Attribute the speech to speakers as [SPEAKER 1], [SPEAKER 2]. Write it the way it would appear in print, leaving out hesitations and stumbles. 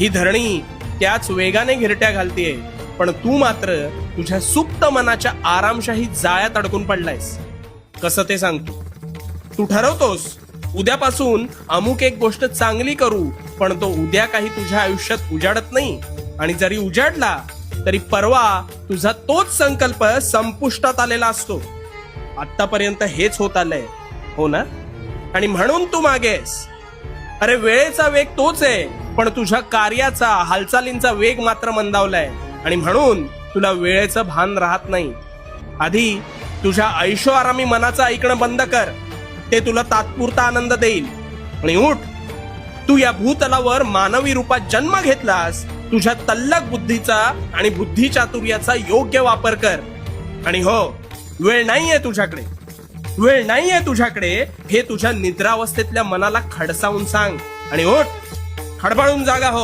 [SPEAKER 1] ही धरणी त्याच वेगाने घिरट्या घालतीये, पण तू मात्र तुझ्या सुप्त मनाच्या आरामशाही जाळ्यात अडकून पडलायस. कसं ते सांगतो. तू ठरवतोस उद्यापासून अमुक एक गोष्ट चांगली करू, पण तो उद्या काही तुझ्या आयुष्यात उजाडत नाही, आणि जरी उजाडला तरी परवा तुझा तोच संकल्प संपुष्टात आलेला असतो. आतापर्यंत हेच होत आलंय, हो ना? आणि म्हणून तू मागेस. अरे वेळेचा वेग तोच आहे, पण तुझ्या कार्याचा, हालचालींचा वेग मात्र मंदावलाय, आणि म्हणून तुला वेळेचं भान राहत नाही. आधी तुझ्या ऐशोआरामी मनाचं ऐकणं बंद कर. ते तुला तात्पुरता आनंद देईल. आणि उठ, तू या भूतलावर मानवी रूपात जन्म घेतलास. तुझ्या तल्लक बुद्धीचा आणि बुद्धी चातुर्याचा योग्य वापर कर. आणि हो, वेळ नाहीये तुझ्याकडे, वेळ नाहीये तुझ्याकडे हे तुझ्या निद्रावस्थेतल्या मनाला खडसावून सांग. आणि उठ, खडबडून जागा हो.